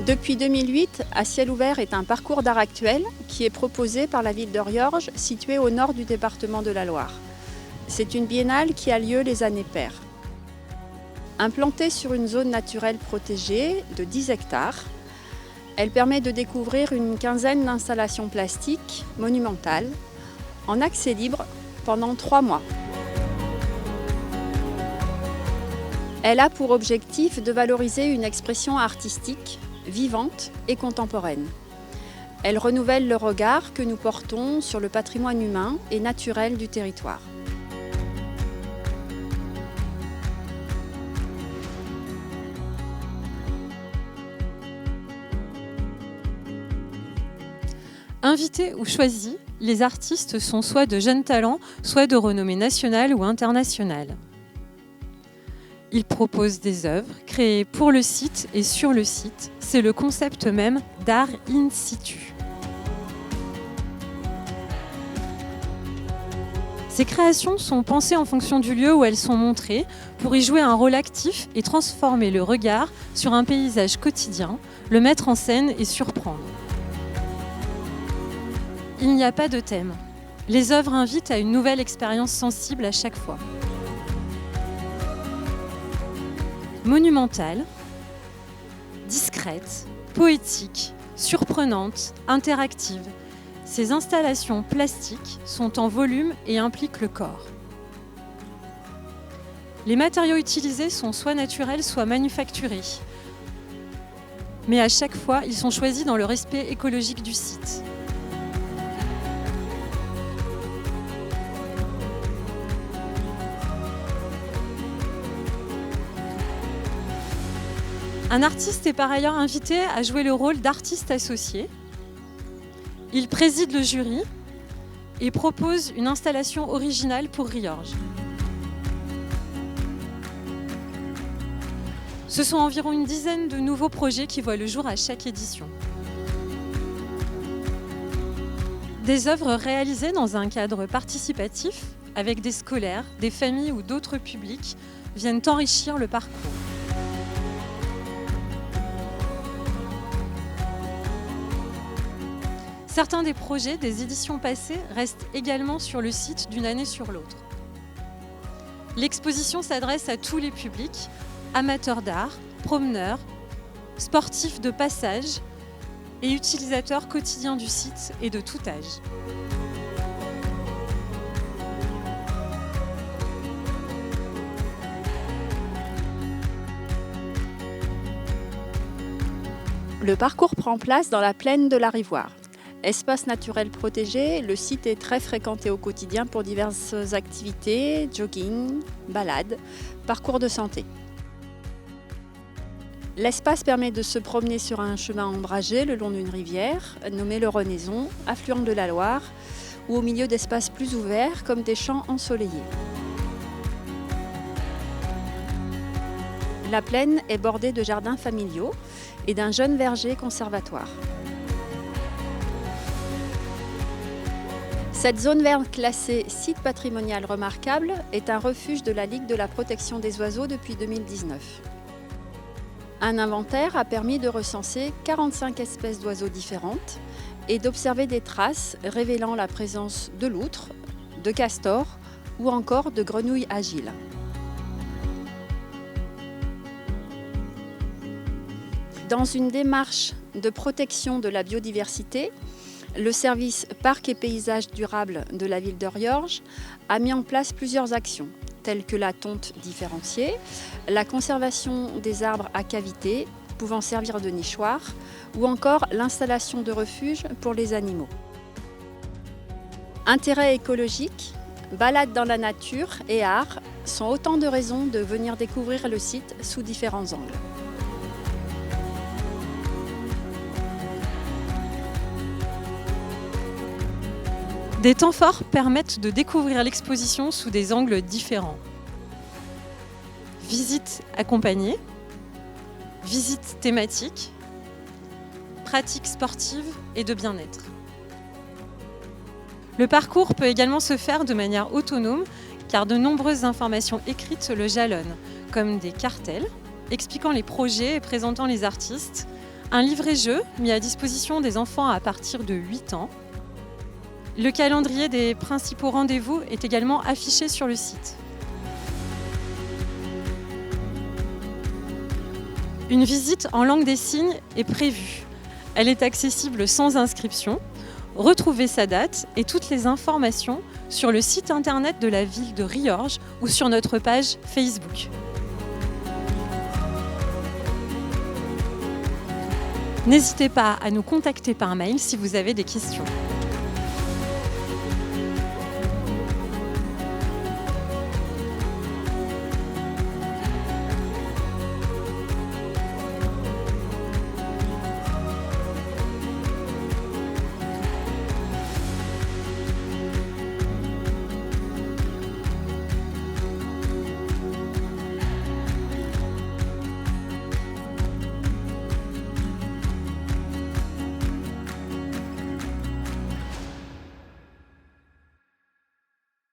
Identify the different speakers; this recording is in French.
Speaker 1: Depuis 2008, À ciel ouvert est un parcours d'art actuel qui est proposé par la ville de Riorges, située au nord du département de la Loire. C'est une biennale qui a lieu les années paires. Implantée sur une zone naturelle protégée de 10 hectares, elle permet de découvrir une quinzaine d'installations plastiques monumentales en accès libre pendant 3 mois. Elle a pour objectif de valoriser une expression artistique vivante et contemporaine. Elle renouvelle le regard que nous portons sur le patrimoine humain et naturel du territoire.
Speaker 2: Invités ou choisis, les artistes sont soit de jeunes talents, soit de renommée nationale ou internationale. Ils proposent des œuvres créées pour le site et sur le site. C'est le concept même d'art in situ. Ces créations sont pensées en fonction du lieu où elles sont montrées pour y jouer un rôle actif et transformer le regard sur un paysage quotidien, le mettre en scène et surprendre. Il n'y a pas de thème. Les œuvres invitent à une nouvelle expérience sensible à chaque fois. Monumentale, discrète, poétique, surprenante, interactive, ces installations plastiques sont en volume et impliquent le corps. Les matériaux utilisés sont soit naturels, soit manufacturés. Mais à chaque fois, ils sont choisis dans le respect écologique du site. Un artiste est par ailleurs invité à jouer le rôle d'artiste associé. Il préside le jury et propose une installation originale pour Riorges. Ce sont environ une dizaine de nouveaux projets qui voient le jour à chaque édition. Des œuvres réalisées dans un cadre participatif avec des scolaires, des familles ou d'autres publics viennent enrichir le parcours. Certains des projets des éditions passées restent également sur le site d'une année sur l'autre. L'exposition s'adresse à tous les publics, amateurs d'art, promeneurs, sportifs de passage et utilisateurs quotidiens du site et de tout âge.
Speaker 1: Le parcours prend place dans la plaine de la Rivoire. Espace naturel protégé, le site est très fréquenté au quotidien pour diverses activités, jogging, balades, parcours de santé. L'espace permet de se promener sur un chemin ombragé le long d'une rivière, nommée le Renaison, affluent de la Loire, ou au milieu d'espaces plus ouverts comme des champs ensoleillés. La plaine est bordée de jardins familiaux et d'un jeune verger conservatoire. Cette zone verte classée site patrimonial remarquable est un refuge de la Ligue de la protection des oiseaux depuis 2019. Un inventaire a permis de recenser 45 espèces d'oiseaux différentes et d'observer des traces révélant la présence de loutres, de castors ou encore de grenouilles agiles. Dans une démarche de protection de la biodiversité, le service Parcs et paysages durables de la ville de Riorges a mis en place plusieurs actions, telles que la tonte différenciée, la conservation des arbres à cavité pouvant servir de nichoir, ou encore l'installation de refuges pour les animaux. Intérêt écologique, balades dans la nature et art sont autant de raisons de venir découvrir le site sous différents angles.
Speaker 2: Des temps forts permettent de découvrir l'exposition sous des angles différents. Visite accompagnée, visite thématique, pratiques sportives et de bien-être. Le parcours peut également se faire de manière autonome car de nombreuses informations écrites le jalonnent, comme des cartels expliquant les projets et présentant les artistes, Un livret-jeu mis à disposition des enfants à partir de 8 ans. Le calendrier des principaux rendez-vous est également affiché sur le site. Une visite en langue des signes est prévue. Elle est accessible sans inscription. Retrouvez sa date et toutes les informations sur le site internet de la ville de Riorges ou sur notre page Facebook. N'hésitez pas à nous contacter par mail si vous avez des questions.